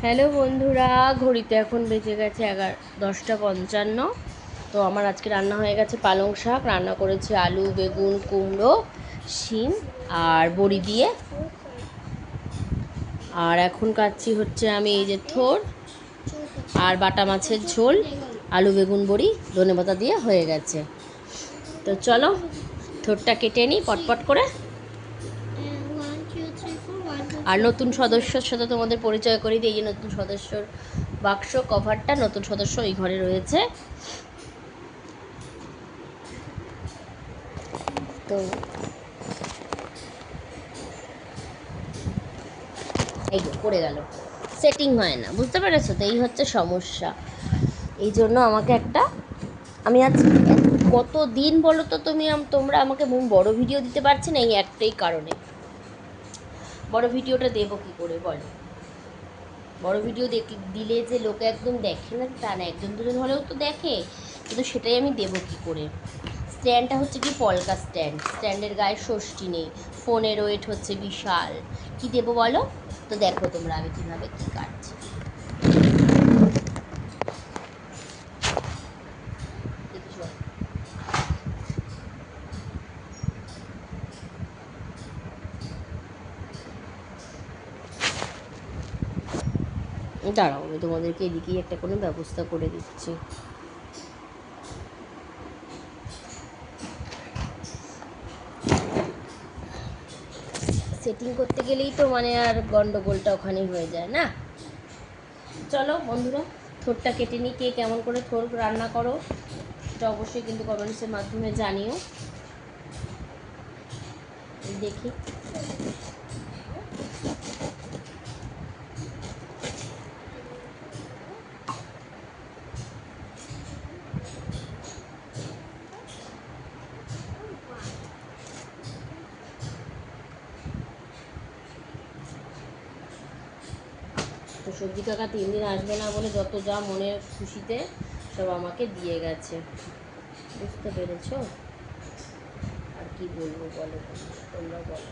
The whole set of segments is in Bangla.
হ্যালো বন্ধুরা, ঘড়িতে এখন বেজে গেছে 10টা 55। তো আমার আজকে রান্না হয়ে গেছে পালং শাক, রান্না করেছি আলু বেগুন কুমড়ো শিম আর বড়ি দিয়ে। আর এখন কাচ্ছি হচ্ছে আমি এই যে থোর আর বাটা মাছের ঝোল, আলু বেগুন বড়ি ধনেপাতা দিয়ে হয়ে গেছে। তো চলো থোরটা কেটে নিই পটপট করে। আর নতুন সদস্যর সাথে তোমাদের পরিচয় করি দিই। এই যে নতুন সদস্যর বাক্স কভারটা, নতুন সদস্য এই ঘরে রয়েছে। তো এই যে পড়ে গেল, সেটিং হয় না, বুঝতে পেরেছো? তো এই হচ্ছে সমস্যা। এই জন্য আমাকে একটা, আমি আজ কত দিন বলো তো তোমরা আমাকে বড় ভিডিও দিতে পারছি না, এই একটাই কারণে। বড় ভিডিওটা দেবো কী করে বলো? বড় ভিডিও দিলে যে লোকে একদম দেখে না তা না, একজন দুজন হলেও তো দেখে, কিন্তু সেটাই আমি দেবো কী করে? স্ট্যান্ডটা হচ্ছে কি পলকা স্ট্যান্ডের গায়ে ষষ্ঠী নেই, ফোনের ওয়েট হচ্ছে বিশাল, কি দেবো বলো? তো দেখো তোমরা আমি কীভাবে কী কাটছি। দাঁড়াও, আমি তোমাদেরকে এদিকেই একটা কোনো ব্যবস্থা করে দিচ্ছি। সেটিং করতে গেলেই তো আর গন্ডগোলটা ওখানেই হয়ে যায় না। চলো বন্ধুরা, থোরটা কেটে নিই। কে কেমন করে থোর রান্না করো সেটা অবশ্যই কিন্তু কমেন্টসের মাধ্যমে জানিও, দেখি। তো সবজি কাকা 3 দিন আসবে না বলে যত যা মনের খুশিতে সব আমাকে দিয়ে গেছে, বুঝতে পেরেছো? আর কি বলবো বলো, তোমরা বলো।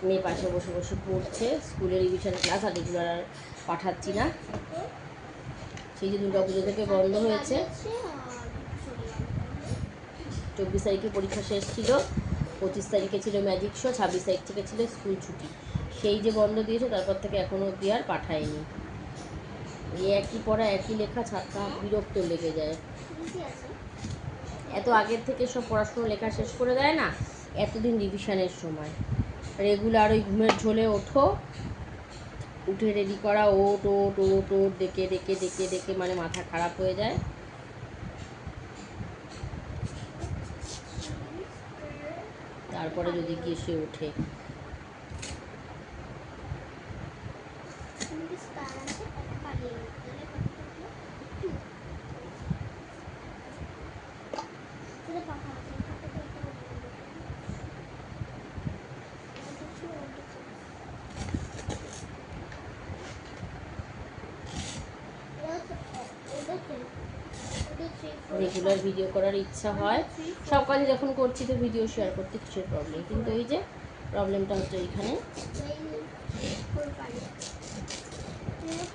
মেয়ে পাশে বসে বসে পড়ছে, স্কুলের রিভিশন ক্লাস, আর রেগুলার আর পাঠাচ্ছি না। সেই যে দুর্গাপুজো থেকে বন্ধ হয়েছে, 24 তারিখে পরীক্ষা শেষ ছিল, 25 তারিখে ছিল ম্যাজিক শো, 26 তারিখ থেকে ছিল স্কুল ছুটি। সেই যে বন্ধ দিয়েছে তারপর থেকে এখনও অবধি আর পাঠায়নি। এই একই পড়া একই লেখা, ছাত্র বিরক্ত লেগে যায়। এত আগের থেকে সব পড়াশুনো লেখা শেষ করে দেয় না, এতদিন রিভিশনের সময় রেগুলার ওই ঘুমের ঝোলে ওঠো, উঠে রেডি করা, ওট ওট ওট ওট ডেকে ডেকে ডেকে ডেকে মাথা খারাপ হয়ে যায়। তারপরে যদি গিয়ে সে ওঠে। রেগুলার ভিডিও করার ইচ্ছা হয়, সব কাজে যখন করছি তো ভিডিও শেয়ার করতে কিসের প্রবলেম, কিন্তু এই যে প্রবলেমটা হচ্ছে এইখানে।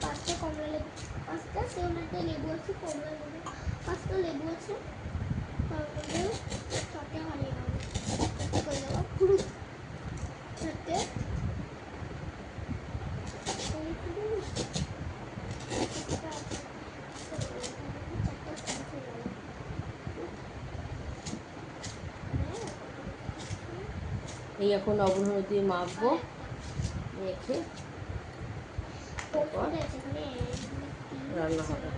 পাঁচটা কমলা লেবু, পাঁচটা সেওনাতে লেবু আছে, কমলা লেবু 5টা লেবু আছে, তার মধ্যে 4টে হারিয়ে গেল করে দেওয়া পুরো হাতে। এই এখন লবণ হলুদ দিয়ে মাখবো, মেখে তারপর রান্না হবে।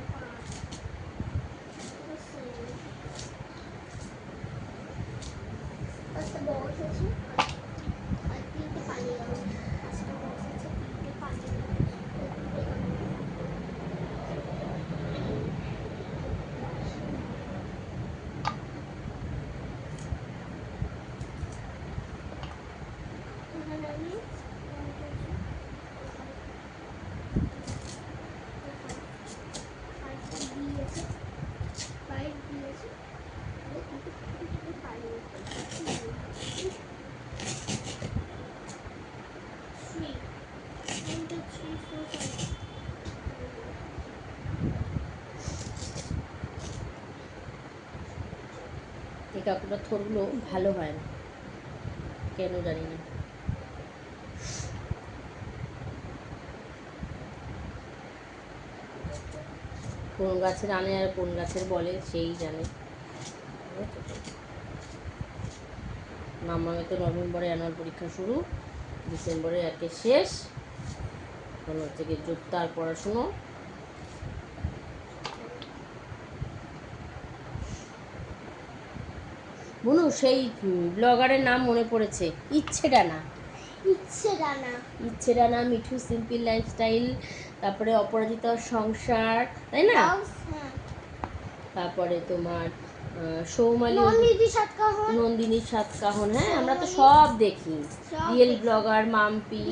কাকুটার থোরগুলো ভালো হয় না, কেন জানি না। কোন গাছের আনে আর কোন গাছের বলে সেই জানে। মামামে তো নভেম্বরে অ্যানুয়াল পরীক্ষা শুরু, ডিসেম্বরে একে শেষ, এখন হচ্ছে কি জোরদার পড়াশুনো। বুনু সেই ব্লগারের নাম মনে পড়েছে, ইচ্ছে ডানা। ইচ্ছে ডানা, মিঠু সিম্পল লাইফস্টাইল, তারপরে অপরাজিতার সংসার, তাই না? তারপরে তোমার সৌমালি, নন্দিনীর সাতকাহন, হ্যাঁ আমরা তো সব দেখি। রিয়েল ব্লগার মাম্পি,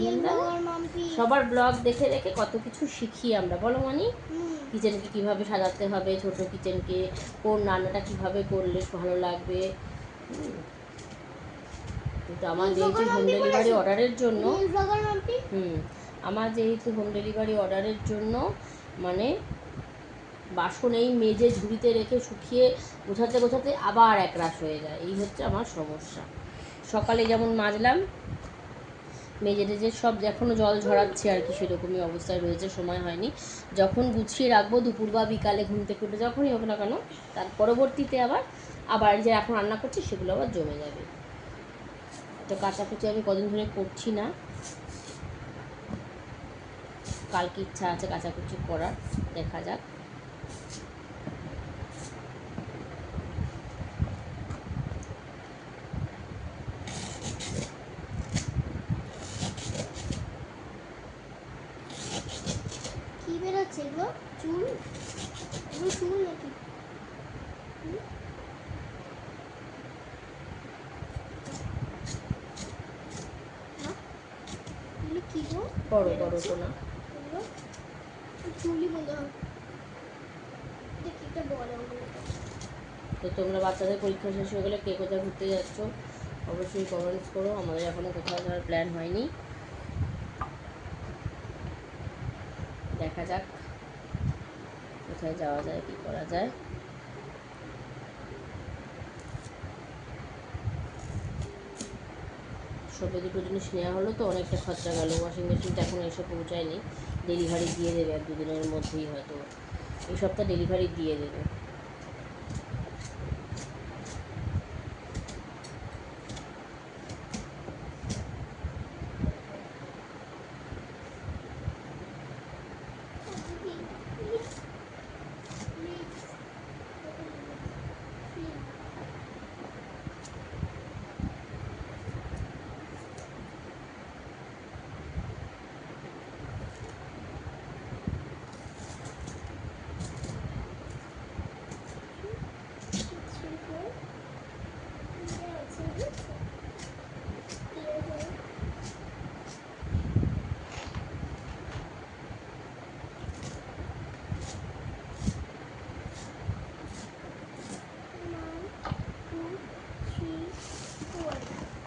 সবার ব্লগ দেখে দেখে কত কিছু শিখি আমরা, বলো মানি? কিচেনকে কিভাবে সাজাতে হবে, ছোট কিচেনকে কোন রান্নাটা কিভাবে করলে ভালো লাগবে। কিন্তু আমার যেহেতু হোম ডেলিভারি অর্ডারের জন্য, আমার যেহেতু হোম ডেলিভারি অর্ডারের জন্য মানে বাসন এই মেজে ঝুড়িতে রেখে শুকিয়ে গোছাতে গোছাতে আবার একরাশ হয়ে যায়, এই হচ্ছে আমার সমস্যা। সকালে যেমন মাজলাম, মেজে টেজে সব এখনও জল ঝরাচ্ছে আর কি, সেরকমই অবস্থায় রয়েছে, সময় হয়নি। যখন গুছিয়ে রাখবো দুপুর বা বিকালে ঘুম থেকে উঠে যখনই হোক না কেন, তার পরবর্তীতে আবার যে এখন রান্না করছি সেগুলো আবার জমে যাবে। তো কাচাকুচি আমি কদিন ধরে করছি না, কালকে ইচ্ছা আছে কাচাকুচি করার, দেখা যাক। কি বেরোচ্ছে গো? চুল? এগুলো চুল নাকি? এগুলো কি গো? বড় বড় তো না, এগুলো চুলই মনে হয়। দেখি এটা বড় ওগুলো। তো তোমরা বাচ্চাদের পরীক্ষা শেষ হয়ে গেলে কে কোথায় ঘুরতে যাচ্ছ অবশ্যই কমেন্টস করো। আমাদের এখনও কোথাও যাওয়ার প্ল্যান হয়নি, দেখা যাক কোথায় যাওয়া যায়, কী করা যায়। সবে দুটো জিনিস নেওয়া হলো তো অনেকটা খরচা গেল। ওয়াশিং মেশিনটা এখন এসে পৌঁছায়নি, ডেলিভারি দিয়ে দেবে 1-2 দিনের মধ্যেই, হয়তো এই সপ্তাহ ডেলিভারি দিয়ে দেবে।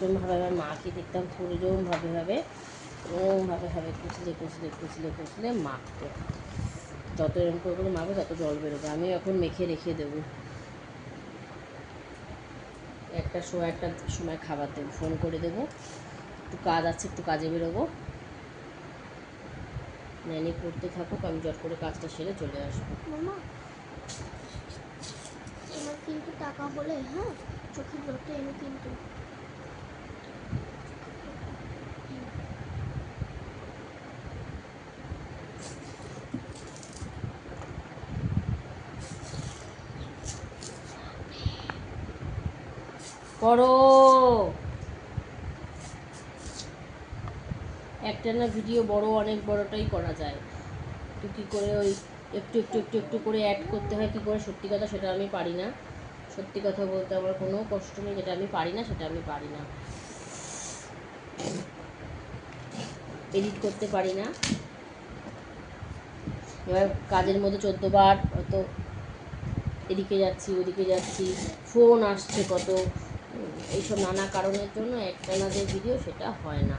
এরকমভাবে আমার মাকে দেখতাম পুরোভাবে ওরমভাবে কুচলে মাখতো। যত এরকম করে মাখবে তত জল বেরোবে। আমি এখন মেখে রেখে দেবো, একটা সময় খাবার দেবো, ফোন করে দেবো, একটু কাজ আছে, একটু কাজে বেরোবো, ন্যানি পড়তে থাকুক, আমি জট করে কাজটা সেরে চলে আসবো। মামা তোমার কিন্তু টাকা হলে, হ্যাঁ, চোখের জলটা এনে কিন্তু। করো একটা না ভিডিও বড়, অনেক বড়টাই করা যায়, তো কী করে ওই একটু করে অ্যাড করতে হয় কী করে, সত্যি কথা সেটা আমি পারি না। সত্যি কথা বলতে আমার কোনো কষ্ট নেই, যেটা আমি পারি না সেটা আমি পারি না, এডিট করতে পারি না। এবার কাজের মধ্যে 14 বার হয়তো এদিকে যাচ্ছি ওদিকে যাচ্ছি, ফোন আসছে কত, এইসব নানা কারণের জন্য একটানা যে ভিডিও সেটা হয় না।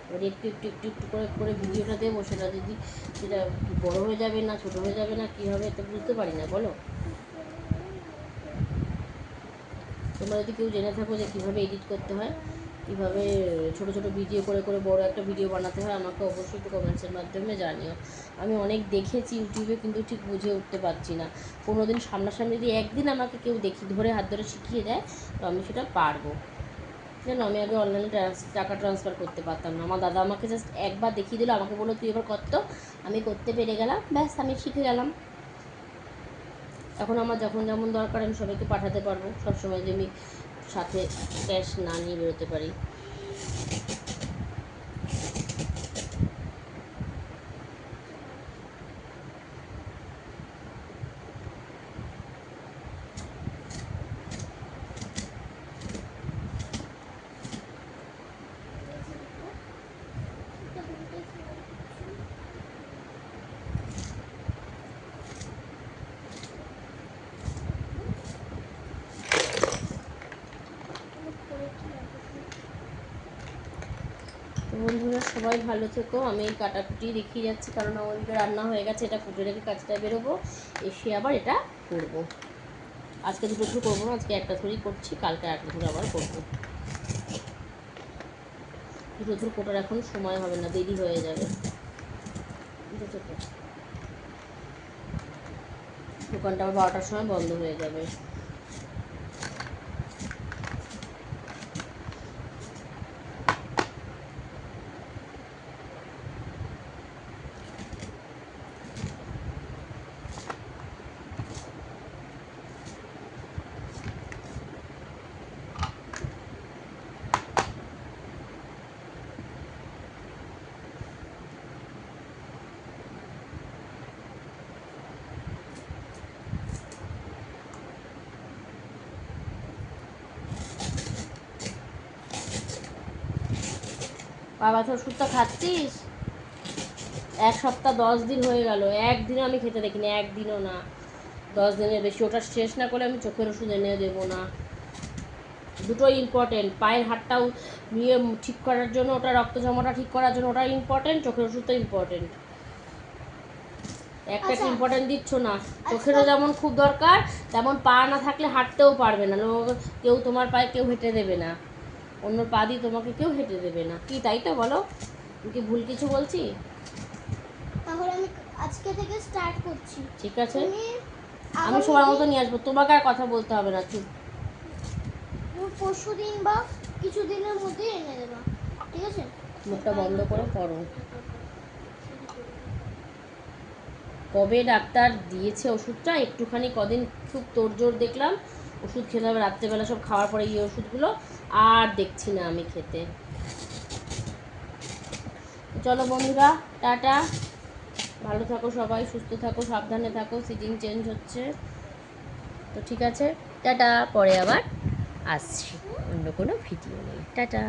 এবার একটু করে ভিডিওটা দেবো, সেটা যদি সেটা বড় হয়ে যাবে না ছোটো হয়ে যাবে না কী হবে, তো বুঝতে পারি না, বলো। তোমরা যদি কেউ জেনে থাকো যে কীভাবে এডিট করতে হয়, কীভাবে ছোট ছোট ভিডিও করে করে বড় একটা ভিডিও বানাতে হয়, আমাকে অবশ্যই একটু কমেন্টসের মাধ্যমে জানিও। আমি অনেক দেখেছি ইউটিউবে, কিন্তু ঠিক বুঝে উঠতে পারছি না। কোনো দিন সামনাসামনি যদি একদিন আমাকে কেউ হাত ধরে শিখিয়ে দেয়, তো আমি সেটা পারবো। জানো, আমি আগে অনলাইনে টাকা ট্রান্সফার করতে পারতাম না। আমার দাদা আমাকে জাস্ট একবার দেখিয়ে দিল, আমাকে বললো তুই এবার কত, আমি করতে পেরে গেলাম, ব্যাস আমি শিখে গেলাম। এখন আমার যখন যেমন দরকার আমি সবাইকে পাঠাতে পারবো, সবসময় যে আমি সাথে ক্যাশ না নিয়ে বেরোতে পারি। তো বন্ধুরা সবাই ভালো থেকো। আমি এই কাটাকুটি দেখিয়ে যাচ্ছি, কারণ আমাদের রান্না হয়ে গেছে, এটা কুটে রেখে কাজটা বেরোবো, এসে আবার এটা করবো। আজকে দুটো থ্রু করবো না, আজকে একটা থ্রুই করছি, কালকে একটা থ্রু আবার করবো। দুটো থ্রু কোটার এখন সময় হবে না, দেরি হয়ে যাবে। দোকানটা আবার 12টার সময় বন্ধ হয়ে যাবে। বাবা তো ওষুধটা খাচ্ছিস? 1 সপ্তাহ 10 দিন হয়ে গেল, একদিনও আমি খেতে দেখিনি, একদিনও না। 10 দিনের বেশি, ওটা শেষ না করে আমি চোখের ওষুধ এনে দেবো না। দুটোই ইম্পর্টেন্ট, পায়ের হাতটাও নিয়ে ঠিক করার জন্য, ওটা রক্ত জমাটা ঠিক করার জন্য ওটা ইম্পর্টেন্ট, চোখের ওষুধটা ইম্পর্টেন্ট। একটা ইম্পর্টেন্ট দিচ্ছ না। চোখেরও যেমন খুব দরকার, তেমন পা না থাকলে হাঁটতেও পারবে না। কেউ তোমার পায়ে কেউ হেঁটে দেবে না, অন্য পা দিয়ে তোমাকে কেউ হেঁটে দেবে না। কি তাই তো বলো? আমি কি ভুল কিছু বলছি? তাহলে আমি আজকে থেকে স্টার্ট করছি। ঠিক আছে, আমি সময় মতো নিয়ে আসবো, তোমাকে আর কথা বলতে হবে না। চুপ। পরশু দিন বা কিছু দিনের মধ্যে এনে দেবা, ঠিক আছে? মুখটা বন্ধ করে পড়ো। কবে ডাক্তার দিয়েছে ওষুধটা, একটুখানি কদিন খুব তোড়জোড় দেখলাম, ওষুধ খেতে হবে রাত্রেবেলা, সব খাওয়ার পরে এই ওষুধগুলো আর দেখছি না আমি খেতে। চলো বন্ধুরা, টাটা, ভালো থাকো সবাই, সুস্থ থাকো, সাবধানে থাকো, সিজন চেঞ্জ হচ্ছে তো। ঠিক আছে, টাটা, পরে আবার আসছি অন্য কোনো ভিডিও নিয়ে। টাটা।